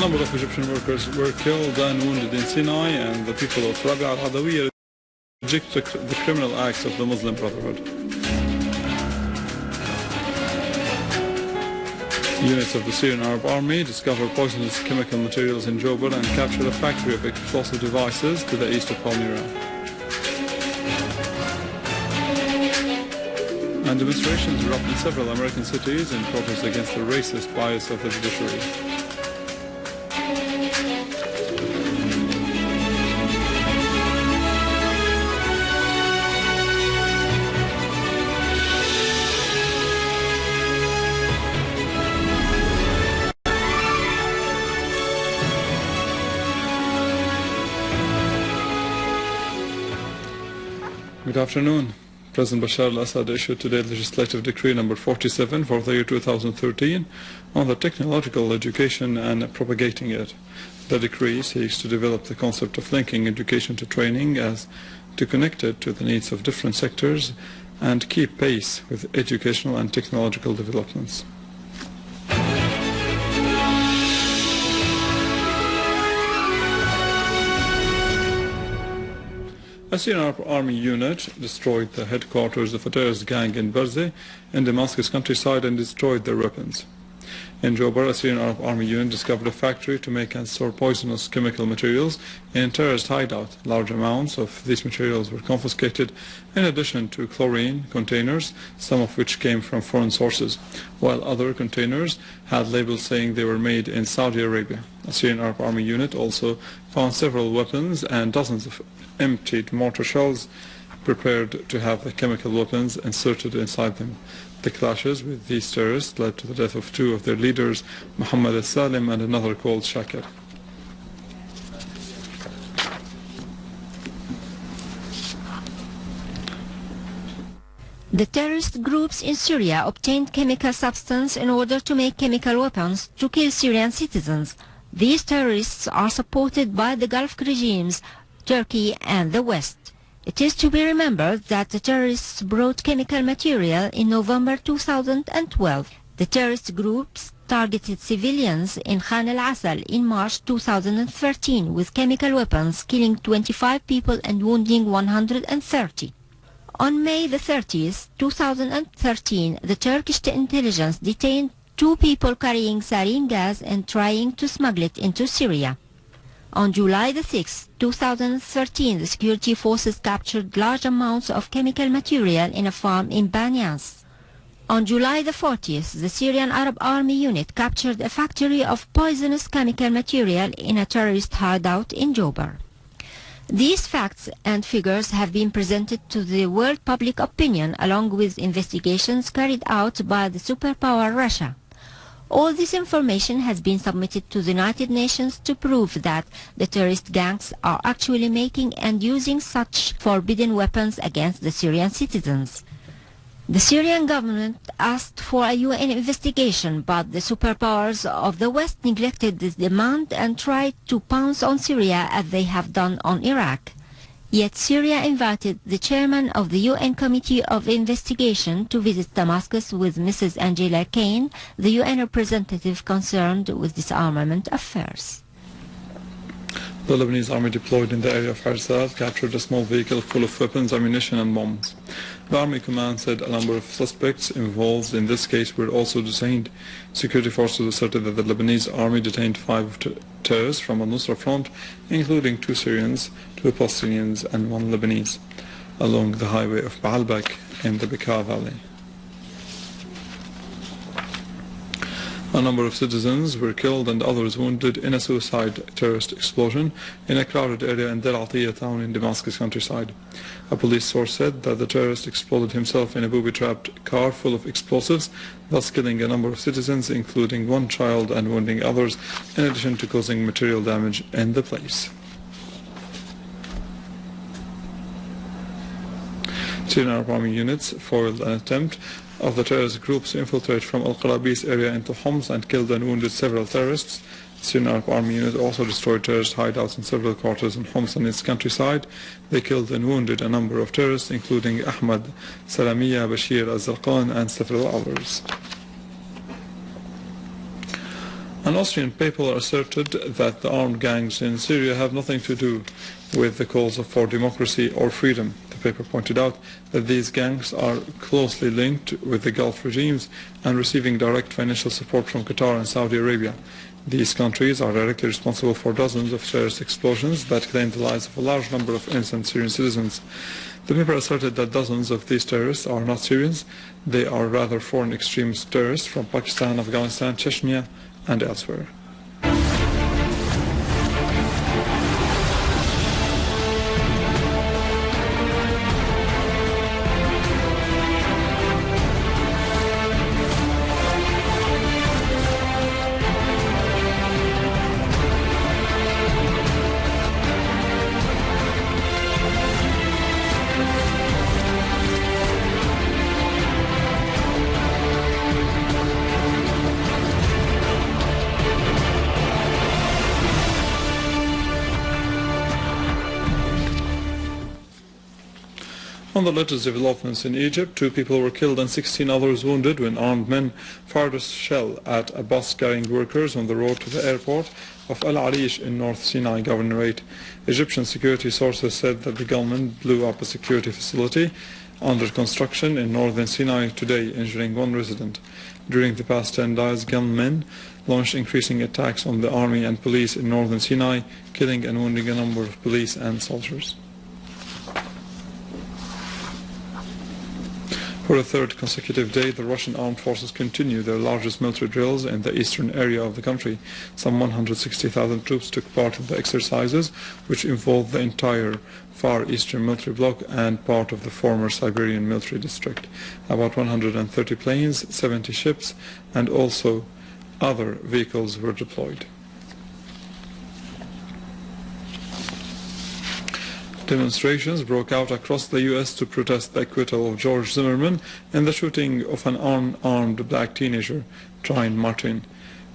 number of Egyptian workers were killed and wounded in Sinai, and the people of Rabia al-Adawiyya reject the criminal acts of the Muslim Brotherhood. Units of the Syrian Arab Army discovered poisonous chemical materials in Jobar and captured a factory of explosive devices to the east of Palmyra. And demonstrations erupt in several American cities in protest against the racist bias of the judiciary. Good afternoon. President Bashar al-Assad issued today Legislative Decree number 47 for the year 2013 on the technological education and propagating it. The decree seeks to develop the concept of linking education to training as to connect it to the needs of different sectors and keep pace with educational and technological developments. A Syrian Arab Army unit destroyed the headquarters of a terrorist gang in Barze in Damascus countryside and destroyed their weapons. In Jobar, a Syrian Arab Army unit discovered a factory to make and store poisonous chemical materials in a terrorist hideout. Large amounts of these materials were confiscated in addition to chlorine containers, some of which came from foreign sources, while other containers had labels saying they were made in Saudi Arabia. A Syrian Arab Army unit also found several weapons and dozens of emptied mortar shells prepared to have the chemical weapons inserted inside them. The clashes with these terrorists led to the death of two of their leaders, Muhammad al-Salim and another called Shakir. The terrorist groups in Syria obtained chemical substance in order to make chemical weapons to kill Syrian citizens. These terrorists are supported by the Gulf regimes, Turkey and the West. It is to be remembered that the terrorists brought chemical material in November 2012. The terrorist groups targeted civilians in Khan al-Assal in March 2013 with chemical weapons, killing 25 people and wounding 130. On May the 30th, 2013, the Turkish intelligence detained 2 people carrying sarin gas and trying to smuggle it into Syria. On July the 6th, 2013, the security forces captured large amounts of chemical material in a farm in Banyas. On July the 40th, the Syrian Arab Army unit captured a factory of poisonous chemical material in a terrorist hideout in Jobar. These facts and figures have been presented to the world public opinion along with investigations carried out by the superpower Russia. All this information has been submitted to the United Nations to prove that the terrorist gangs are actually making and using such forbidden weapons against the Syrian citizens. The Syrian government asked for a UN investigation, but the superpowers of the West neglected this demand and tried to pounce on Syria as they have done on Iraq. Yet Syria invited the chairman of the UN Committee of Investigation to visit Damascus with Mrs. Angela Kane, the UN representative concerned with disarmament affairs. The Lebanese army deployed in the area of Harzat captured a small vehicle full of weapons, ammunition and bombs. The army command said a number of suspects involved in this case were also detained. Security forces asserted that the Lebanese army detained 5 terrorists from al-Nusra front, including 2 Syrians, 2 Palestinians and 1 Lebanese, along the highway of Baalbek in the Bekaa Valley. A number of citizens were killed and others wounded in a suicide terrorist explosion in a crowded area in Dal town in Damascus countryside. A police source said that the terrorist exploded himself in a booby-trapped car full of explosives, thus killing a number of citizens, including 1 child, and wounding others, in addition to causing material damage in the place. Syrian Arab Army units foiled an attempt of the terrorist groups to infiltrate from al-Qarabis area into Homs and killed and wounded several terrorists. The Syrian Arab Army unit also destroyed terrorist hideouts in several quarters in Homs and its countryside. They killed and wounded a number of terrorists, including Ahmad Salamiya, Bashir al-Zarqan and several others. An Austrian paper asserted that the armed gangs in Syria have nothing to do with the calls for democracy or freedom. The paper pointed out that these gangs are closely linked with the Gulf regimes and receiving direct financial support from Qatar and Saudi Arabia. These countries are directly responsible for dozens of terrorist explosions that claim the lives of a large number of innocent Syrian citizens. The paper asserted that dozens of these terrorists are not Syrians. They are rather foreign extremist terrorists from Pakistan, Afghanistan, Chechnya, and elsewhere. On the latest developments in Egypt, 2 people were killed and 16 others wounded when armed men fired a shell at a bus carrying workers on the road to the airport of Al-Arish in North Sinai Governorate. Egyptian security sources said that the gunmen blew up a security facility under construction in northern Sinai today, injuring 1 resident. During the past 10 days, gunmen launched increasing attacks on the army and police in northern Sinai, killing and wounding a number of police and soldiers. For a 3rd consecutive day, the Russian armed forces continue their largest military drills in the eastern area of the country. Some 160,000 troops took part in the exercises, which involved the entire Far Eastern military bloc and part of the former Siberian military district. About 130 planes, 70 ships, and also other vehicles were deployed. Demonstrations broke out across the U.S. to protest the acquittal of George Zimmerman in the shooting of an unarmed black teenager, Trine Martin.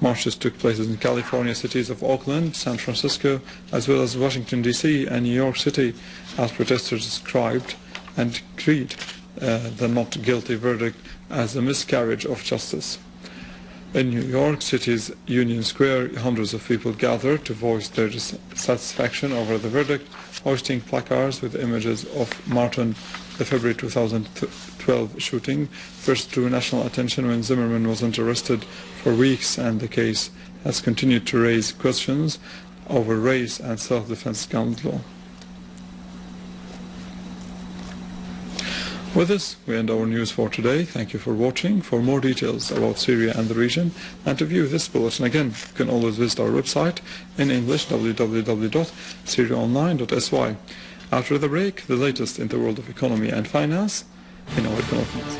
Marches took place in California cities of Oakland, San Francisco, as well as Washington, D.C. and New York City, as protesters described and greeted the not guilty verdict as a miscarriage of justice. In New York City's Union Square, hundreds of people gathered to voice their dissatisfaction over the verdict, hoisting placards with images of Martin. The February 2012 shooting first drew national attention when Zimmerman wasn't arrested for weeks, and the case has continued to raise questions over race and self-defense gun law. With this, we end our news for today. Thank you for watching. For more details about Syria and the region, and to view this bulletin again, you can always visit our website in English, www.syriaonline.sy. After the break, the latest in the world of economy and finance in our economics.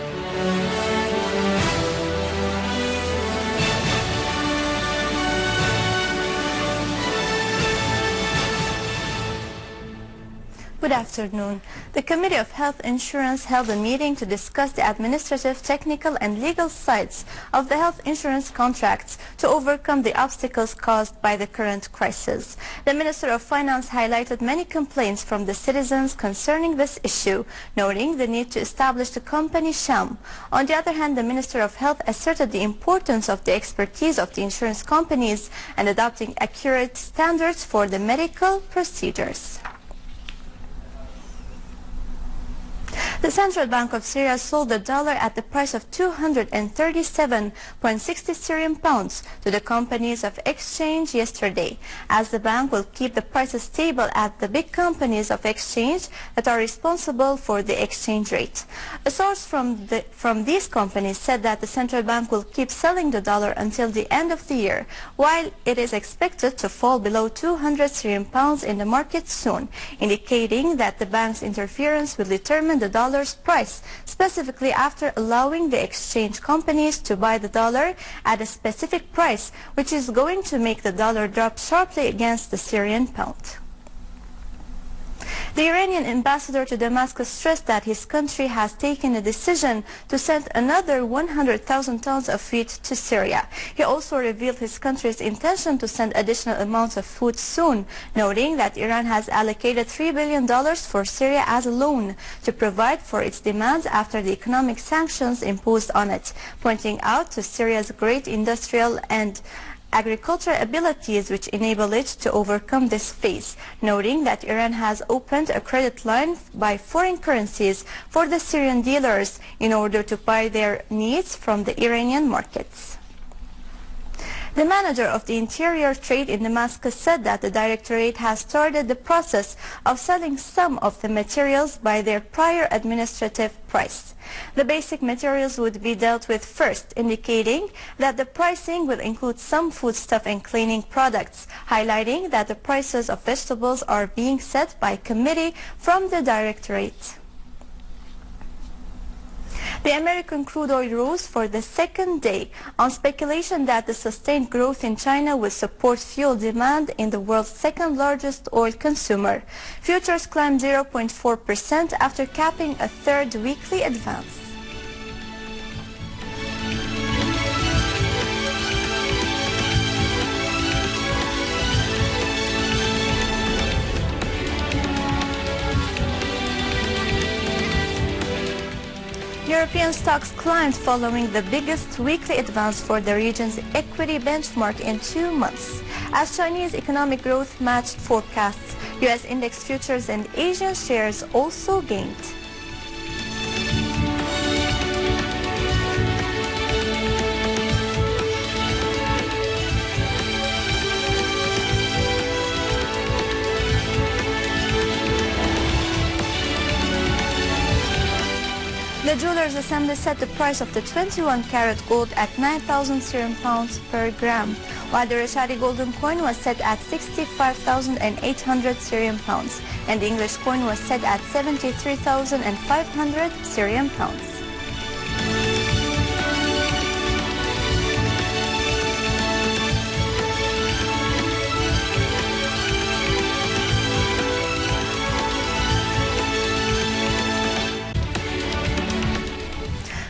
Good afternoon. The Committee of Health Insurance held a meeting to discuss the administrative, technical and legal sides of the health insurance contracts to overcome the obstacles caused by the current crisis. The Minister of Finance highlighted many complaints from the citizens concerning this issue, noting the need to establish the company sham. On the other hand, the Minister of Health asserted the importance of the expertise of the insurance companies and adopting accurate standards for the medical procedures. The Central Bank of Syria sold the dollar at the price of 237.60 Syrian pounds to the companies of exchange yesterday, as the bank will keep the prices stable at the big companies of exchange that are responsible for the exchange rate. A source from these companies said that the Central Bank will keep selling the dollar until the end of the year, while it is expected to fall below 200 Syrian pounds in the market soon, indicating that the bank's interference will determine the dollar's price, specifically after allowing the exchange companies to buy the dollar at a specific price, which is going to make the dollar drop sharply against the Syrian pound. The Iranian ambassador to Damascus stressed that his country has taken a decision to send another 100,000 tons of wheat to Syria. He also revealed his country's intention to send additional amounts of food soon, noting that Iran has allocated $3 billion for Syria as a loan to provide for its demands after the economic sanctions imposed on it, pointing out to Syria's great industrial and agricultural abilities which enable it to overcome this phase, noting that Iran has opened a credit line by foreign currencies for the Syrian dealers in order to buy their needs from the Iranian markets. The manager of the Interior Trade in Damascus said that the Directorate has started the process of selling some of the materials by their prior administrative price. The basic materials would be dealt with first, indicating that the pricing will include some foodstuff and cleaning products, highlighting that the prices of vegetables are being set by a committee from the Directorate. The American crude oil rose for the second day on speculation that the sustained growth in China will support fuel demand in the world's second largest oil consumer. Futures climbed 0.4% after capping a third weekly advance. European stocks climbed following the biggest weekly advance for the region's equity benchmark in 2 months. As Chinese economic growth matched forecasts, U.S. index futures and Asian shares also gained. The Jewelers Assembly set the price of the 21-carat gold at 9,000 Syrian pounds per gram, while the Rashadi golden coin was set at 65,800 Syrian pounds, and the English coin was set at 73,500 Syrian pounds.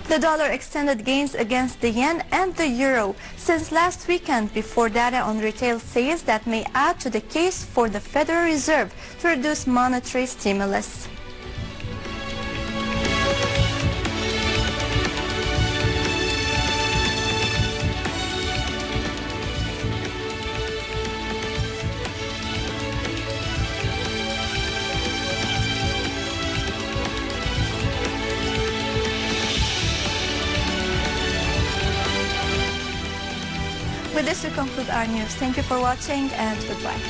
The dollar extended gains against the yen and the euro since last weekend before data on retail sales that may add to the case for the Federal Reserve to reduce monetary stimulus. With this, we conclude our news. Thank you for watching and goodbye.